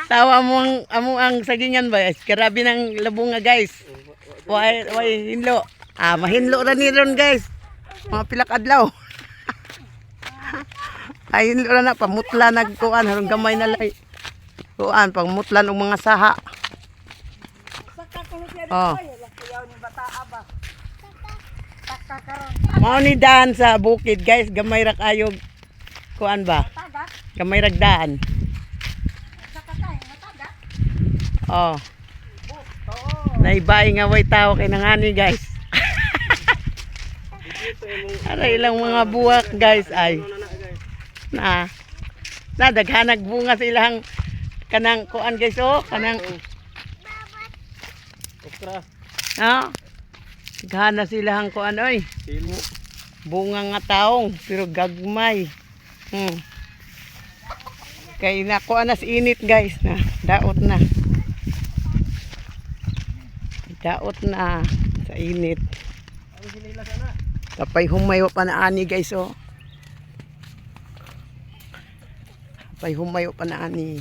Tawa mo ang sagingan ba? Grabe ng labunga guys. Why hinlo? Mahinlo ra ni ron guys. Mga pilak adlaw. Ay hinlo ra na pamutla nagkuan harong gamay na lay. Kuan pangmutlan og mga saha. Oh. Mao ni daan sa bukid guys, gamay ra kayo. Kuan ba? Gamay ra daan. Oh. Naibay nga way tao kay nangani guys. Ara ilang mga buwak guys ay. Daghanag bunga sa ilang kanang kuan guys oh, kanang okra. Daghan silang kuan oy. Bunga nga taong pero gagmay. Kay nakuha na sa init guys na daot na. Daot na sa init. Kapay humayo pa na ani guys oh. Kapay humayo pa na ani.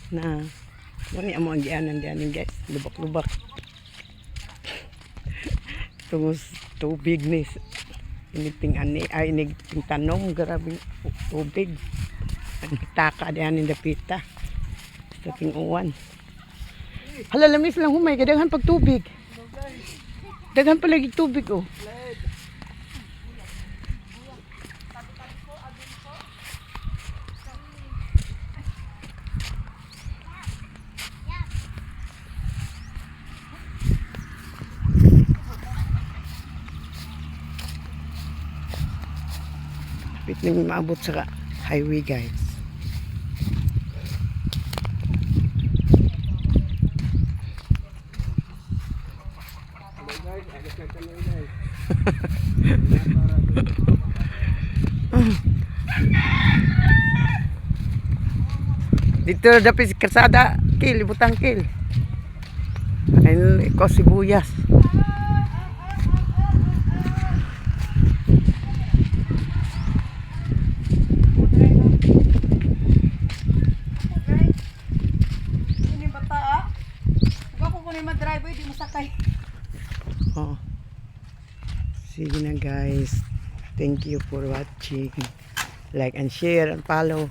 Na wani amo ang gianan dianin guys, lubak-lubak. Tungos tubig ni initing ani ay initing tanom grabe tubig. Ang taka dianin dapita. Sa ting uwan. Hala lamis lang humay kadaghan pag tubig. Daghan pa lagi tubig oh. Kapit na maabot sa highway guys. Dito dapat kalsada kil butang kil. Ayun ko sibuyas. Ini bata Huwag ko kunin mag-drive di masakay. Oh. Sige na guys. Thank you for watching. Like and share and follow.